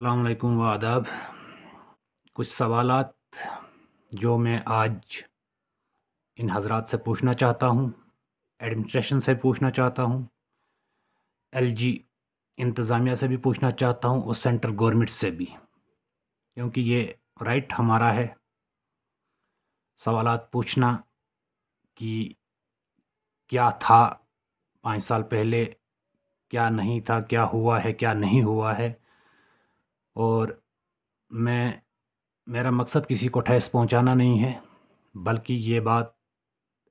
अस्सलाम वालेकुम व आदाब। कुछ सवालात जो मैं आज इन हज़रात से पूछना चाहता हूँ, एडमिनिस्ट्रेशन से पूछना चाहता हूँ, एलजी इंतज़ामिया से भी पूछना चाहता हूँ और सेंट्रल गवर्नमेंट से भी, क्योंकि ये राइट हमारा है सवालात पूछना कि क्या था 5 साल पहले, क्या नहीं था, क्या हुआ है, क्या नहीं हुआ है। और मैं मेरा मकसद किसी को ठेस पहुंचाना नहीं है, बल्कि ये बात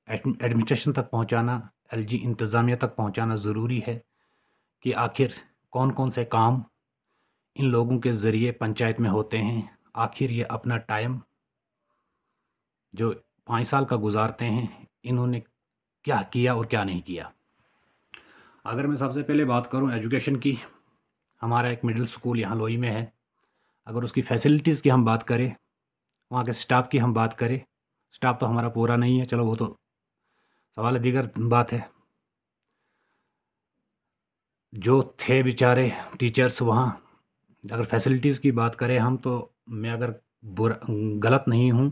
एडमिनिस्ट्रेशन तक पहुंचाना, एलजी इंतज़ामिया तक पहुंचाना ज़रूरी है कि आखिर कौन कौन से काम इन लोगों के ज़रिए पंचायत में होते हैं। आखिर ये अपना टाइम जो 5 साल का गुजारते हैं, इन्होंने क्या किया और क्या नहीं किया। अगर मैं सबसे पहले बात करूं एजुकेशन की, हमारा एक मिडिल स्कूल यहाँ लोई में है। अगर उसकी फैसिलिटीज़ की हम बात करें, वहाँ के स्टाफ की हम बात करें, स्टाफ तो हमारा पूरा नहीं है, चलो वो तो सवाल दीगर बात है। जो थे बेचारे टीचर्स वहाँ, अगर फैसिलिटीज़ की बात करें हम, तो मैं अगर बुरा गलत नहीं हूँ,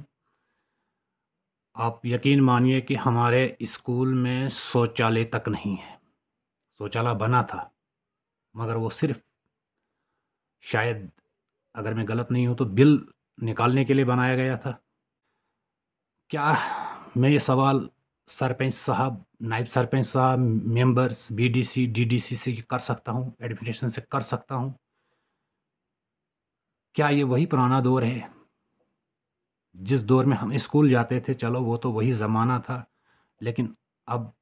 आप यकीन मानिए कि हमारे स्कूल में शौचालय तक नहीं है। शौचालय बना था, मगर वो सिर्फ शायद, अगर मैं गलत नहीं हूँ, तो बिल निकालने के लिए बनाया गया था। क्या मैं ये सवाल सरपंच साहब, नायब सरपंच साहब, मेंबर्स, बीडीसी, डीडीसी से कर सकता हूँ, एडमिनिस्ट्रेशन से कर सकता हूँ? क्या ये वही पुराना दौर है जिस दौर में हम स्कूल जाते थे? चलो वो तो वही ज़माना था, लेकिन अब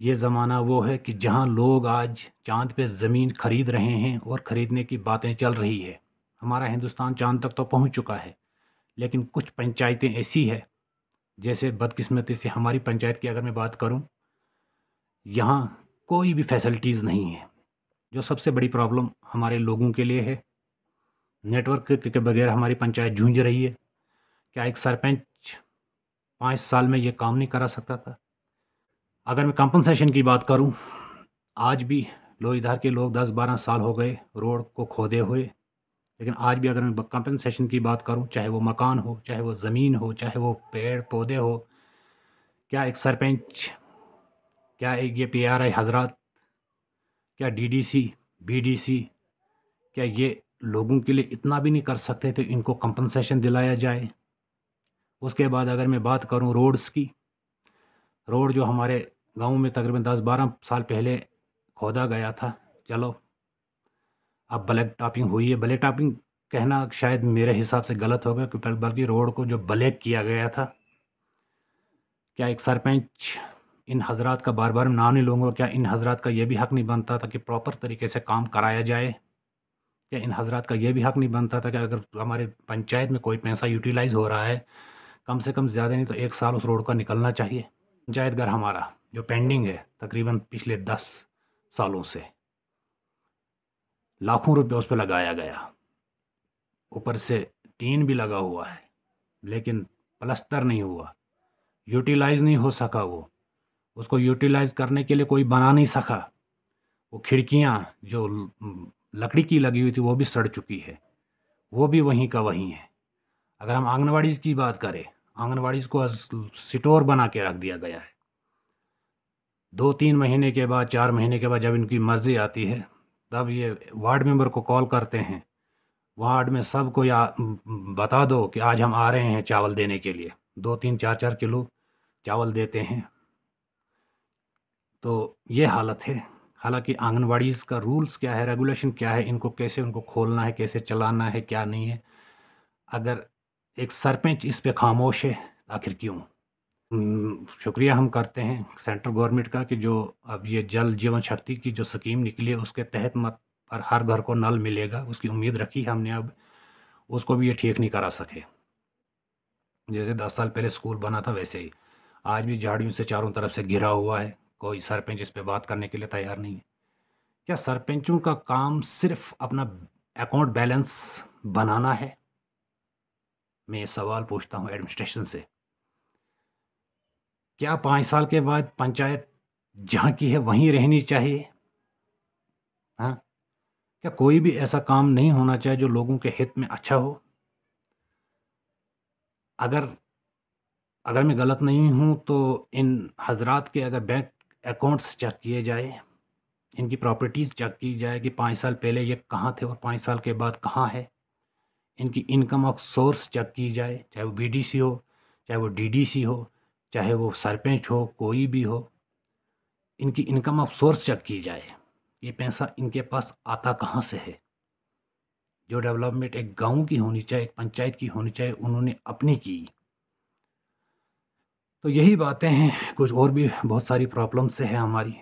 ये ज़माना वो है कि जहाँ लोग आज चाँद पे ज़मीन ख़रीद रहे हैं और ख़रीदने की बातें चल रही है। हमारा हिंदुस्तान चाँद तक तो पहुँच चुका है, लेकिन कुछ पंचायतें ऐसी है, जैसे बदकिस्मती से हमारी पंचायत की अगर मैं बात करूँ, यहाँ कोई भी फैसिलिटीज़ नहीं है, जो सबसे बड़ी प्रॉब्लम हमारे लोगों के लिए है। नेटवर्क के बगैर हमारी पंचायत जूझ रही है। क्या एक सरपंच 5 साल में ये काम नहीं करा सकता था? अगर मैं कंपनसेशन की बात करूं, आज भी लोईधार के लोग 10-12 साल हो गए रोड को खोदे हुए, लेकिन आज भी अगर मैं कंपनसेशन की बात करूं, चाहे वो मकान हो, चाहे वो ज़मीन हो, चाहे वो पेड़ पौधे हो, क्या एक सरपंच, क्या एक ये पीआरआई हजरात, क्या डीडीसी, बीडीसी, क्या ये लोगों के लिए इतना भी नहीं कर सकते थे इनको कंपनसेशन दिलाया जाए? उसके बाद अगर मैं बात करूं रोड्स की, रोड जो हमारे गांव में तकरीबन 10-12 साल पहले खोदा गया था, चलो अब ब्लैक टॉपिंग हुई है। ब्लैक टॉपिंग कहना शायद मेरे हिसाब से गलत होगा, क्योंकि बल्कि रोड को जो ब्लैक किया गया था, क्या एक सरपंच इन हजरात का, बार बार नाम नहीं लूँगा, क्या इन हजरात का ये भी हक़ नहीं बनता था कि प्रॉपर तरीके से काम कराया जाए? क्या इन हजरात का ये भी हक़ नहीं बनता था कि अगर हमारे पंचायत में कोई पैसा यूटिलाइज़ हो रहा है, कम से कम ज़्यादा नहीं तो 1 साल उस रोड का निकलना चाहिए? पंचायत घर हमारा जो पेंडिंग है तकरीबन पिछले 10 सालों से, लाखों रुपए उस पे लगाया गया, ऊपर से टीन भी लगा हुआ है, लेकिन प्लास्टर नहीं हुआ, यूटिलाइज़ नहीं हो सका वो। उसको यूटिलाइज़ करने के लिए कोई बना नहीं सका। वो खिड़कियाँ जो लकड़ी की लगी हुई थी, वो भी सड़ चुकी है, वो भी वहीं का वहीं है। अगर हम आंगनवाड़ीज़ की बात करें, आंगनवाड़ीज़ को स्टोर बना के रख दिया गया है। 2-3 महीने के बाद, 4 महीने के बाद जब इनकी मर्ज़ी आती है, तब ये वार्ड मेंबर को कॉल करते हैं, वार्ड में सबको या बता दो कि आज हम आ रहे हैं चावल देने के लिए। 2-3, 4-4 किलो चावल देते हैं। तो ये हालत है। हालांकि आंगनवाड़ीज़ का रूल्स क्या है, रेगुलेशन क्या है, इनको कैसे उनको खोलना है, कैसे चलाना है, क्या नहीं है। अगर एक सरपंच इस पे खामोश है, आखिर क्यों? शुक्रिया हम करते हैं सेंट्रल गवर्नमेंट का कि जो अब ये जल जीवन शक्ति की जो स्कीम निकली है, उसके तहत मत पर हर घर को नल मिलेगा, उसकी उम्मीद रखी हमने। अब उसको भी ये ठीक नहीं करा सके। जैसे 10 साल पहले स्कूल बना था, वैसे ही आज भी झाड़ियों से चारों तरफ से घिरा हुआ है। कोई सरपंच इस पे बात करने के लिए तैयार नहीं है। क्या सरपंचों का काम सिर्फ अपना अकाउंट बैलेंस बनाना है? मैं ये सवाल पूछता हूँ एडमिनिस्ट्रेशन से। क्या 5 साल के बाद पंचायत जहाँ की है वहीं रहनी चाहिए? हाँ, क्या कोई भी ऐसा काम नहीं होना चाहिए जो लोगों के हित में अच्छा हो? अगर अगर मैं गलत नहीं हूँ तो इन हज़रात के अगर बैंक अकाउंट्स चेक किए जाए, इनकी प्रॉपर्टीज़ चेक की जाए कि 5 साल पहले ये कहाँ थे और 5 साल के बाद कहाँ है। इनकी इनकम ऑफ सोर्स चेक की जाए, चाहे वो बीडीसी हो, चाहे वो डीडीसी हो, चाहे वो सरपंच हो, कोई भी हो। इनकी इनकम ऑफ सोर्स चेक की जाए, ये पैसा इनके पास आता कहाँ से है। जो डेवलपमेंट एक गांव की होनी चाहिए, एक पंचायत की होनी चाहिए, उन्होंने अपनी की। तो यही बातें हैं, कुछ और भी बहुत सारी प्रॉब्लम्स है हमारी।